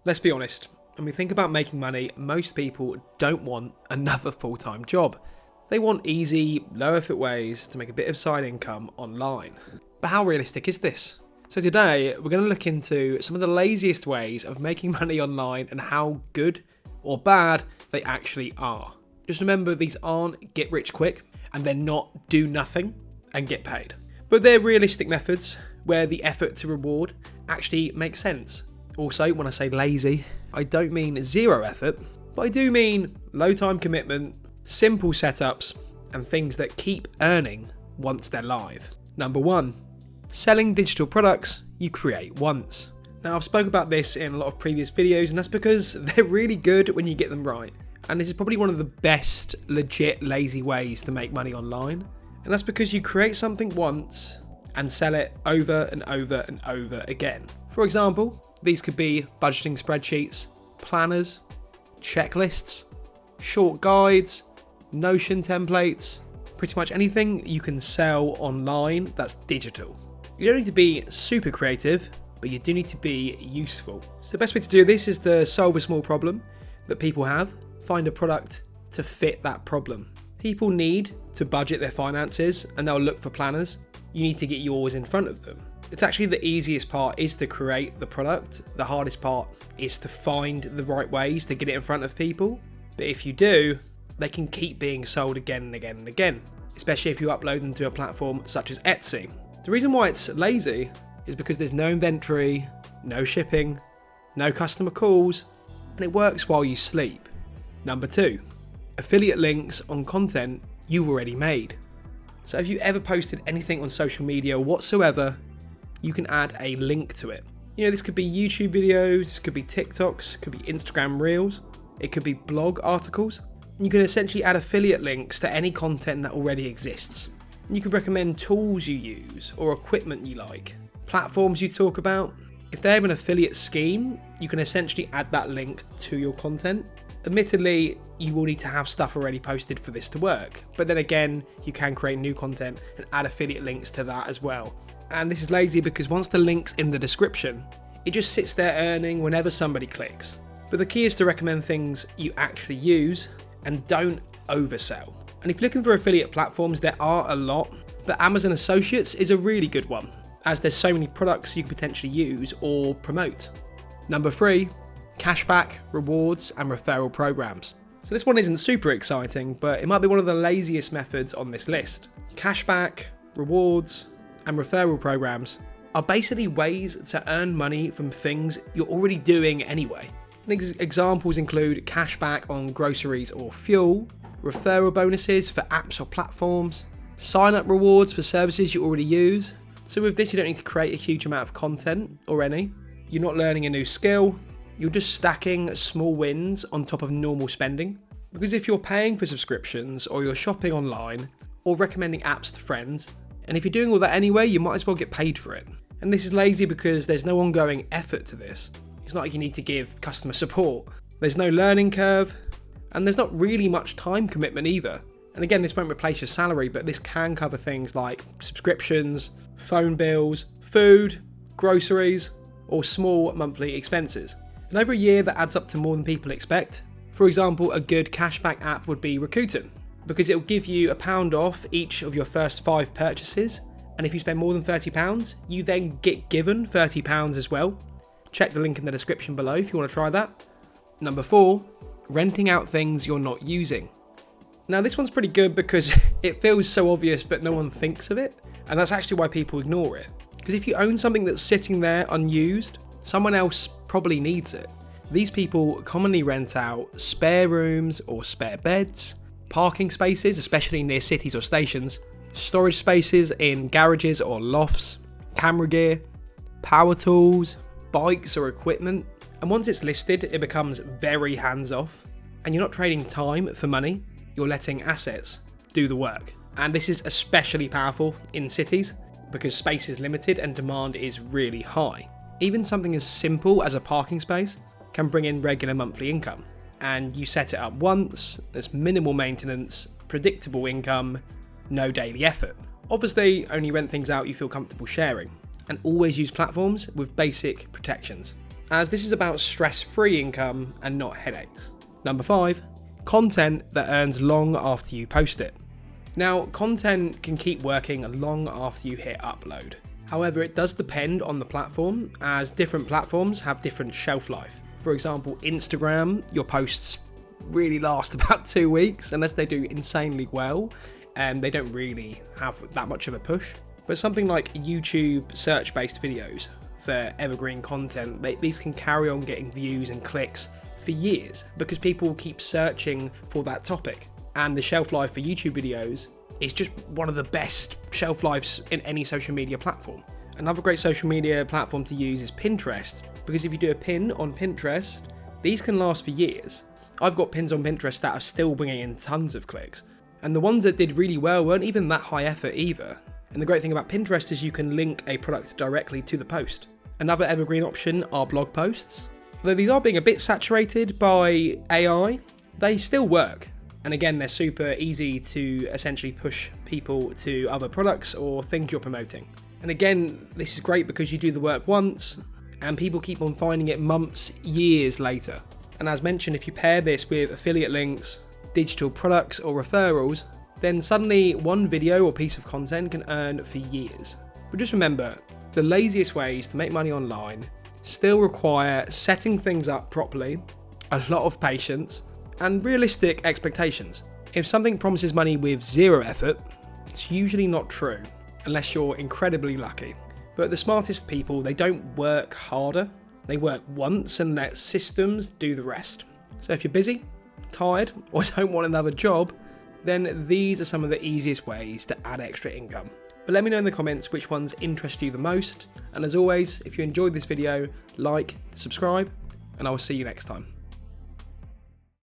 Let's be honest, when we think about making money, most people don't want another full-time job. They want easy, low-effort ways to make a bit of side income online. But how realistic is this? So today, we're going to look into some of the laziest ways of making money online and how good or bad they actually are. Just remember, these aren't get rich quick, and they're not do nothing and get paid. But they're realistic methods where the effort to reward actually makes sense. Also, when I say lazy, I don't mean zero effort, but I do mean low time commitment, simple setups, and things that keep earning once they're live. Number 1, selling digital products you create once. Now, I've spoke about this in a lot of previous videos, and that's because they're really good when you get them right. And this is probably one of the best legit lazy ways to make money online. And that's because you create something once and sell it over and over and over again. For example, these could be budgeting spreadsheets, planners, checklists, short guides, Notion templates, pretty much anything you can sell online that's digital. You don't need to be super creative, but you do need to be useful. So the best way to do this is to solve a small problem that people have, find a product to fit that problem. People need to budget their finances and they'll look for planners. You need to get yours in front of them. It's actually the easiest part is to create the product. The hardest part is to find the right ways to get it in front of people. But if you do, they can keep being sold again and again and again, especially if you upload them to a platform such as Etsy. The reason why it's lazy is because there's no inventory, no shipping, no customer calls, and it works while you sleep. Number 2, affiliate links on content you've already made. So if you ever posted anything on social media whatsoever, you can add a link to it. You know, this could be YouTube videos, this could be TikToks, could be Instagram Reels, it could be blog articles. You can essentially add affiliate links to any content that already exists. And you can recommend tools you use or equipment you like, platforms you talk about. If they have an affiliate scheme, you can essentially add that link to your content. Admittedly, you will need to have stuff already posted for this to work, but then again, you can create new content and add affiliate links to that as well. And this is lazy because once the link's in the description, it just sits there earning whenever somebody clicks. But the key is to recommend things you actually use and don't oversell. And if you're looking for affiliate platforms, there are a lot, but Amazon Associates is a really good one, as there's so many products you could potentially use or promote. Number 3, cashback, rewards, and referral programs. So this one isn't super exciting, but it might be one of the laziest methods on this list. Cashback, rewards, and referral programs are basically ways to earn money from things you're already doing anyway. Examples include cashback on groceries or fuel, referral bonuses for apps or platforms, sign-up rewards for services you already use. So with this, you don't need to create a huge amount of content or any. You're not learning a new skill. You're just stacking small wins on top of normal spending. Because if you're paying for subscriptions or you're shopping online or recommending apps to friends, and if you're doing all that anyway, you might as well get paid for it. And this is lazy because there's no ongoing effort to this. It's not like you need to give customer support. There's no learning curve, and there's not really much time commitment either. And again, this won't replace your salary, but this can cover things like subscriptions, phone bills, food, groceries, or small monthly expenses. And over a year, that adds up to more than people expect. For example, a good cashback app would be Rakuten, because it will give you £1 off each of your first 5 purchases. And if you spend more than £30, you then get given £30 as well. Check the link in the description below if you want to try that. Number 4, renting out things you're not using. Now this one's pretty good because it feels so obvious but no one thinks of it, and that's actually why people ignore it. Because if you own something that's sitting there unused, someone else probably needs it. These people commonly rent out spare rooms or spare beds, parking spaces, especially near cities or stations, storage spaces in garages or lofts, camera gear, power tools, bikes or equipment. And once it's listed, it becomes very hands-off. And you're not trading time for money, you're letting assets do the work. And this is especially powerful in cities because space is limited and demand is really high. Even something as simple as a parking space can bring in regular monthly income. And you set it up once, there's minimal maintenance, predictable income, no daily effort. Obviously, only rent things out you feel comfortable sharing, and always use platforms with basic protections. as this is about stress-free income and not headaches. Number 5, content that earns long after you post it. Now, content can keep working long after you hit upload. However, it does depend on the platform, as different platforms have different shelf life. For example, Instagram, your posts really last about 2 weeks, unless they do insanely well, and they don't really have that much of a push. But something like YouTube search-based videos for evergreen content, these can carry on getting views and clicks for years because people keep searching for that topic. And the shelf life for YouTube videos is just one of the best shelf lives in any social media platform. Another great social media platform to use is Pinterest, because if you do a pin on Pinterest, these can last for years. I've got pins on Pinterest that are still bringing in tons of clicks. And the ones that did really well weren't even that high effort either. And the great thing about Pinterest is you can link a product directly to the post. Another evergreen option are blog posts. Although these are being a bit saturated by AI, they still work. And again, they're super easy to essentially push people to other products or things you're promoting. And again, this is great because you do the work once and people keep on finding it months, years later. And as mentioned, if you pair this with affiliate links, digital products or referrals, then suddenly one video or piece of content can earn for years. But just remember, the laziest ways to make money online still require setting things up properly, a lot of patience, and realistic expectations. If something promises money with zero effort, it's usually not true, unless you're incredibly lucky. But the smartest people, they don't work harder, they work once and let systems do the rest. So if you're busy, tired, or don't want another job, then these are some of the easiest ways to add extra income. But let me know in the comments which ones interest you the most. And as always, if you enjoyed this video, like, subscribe, and I will see you next time.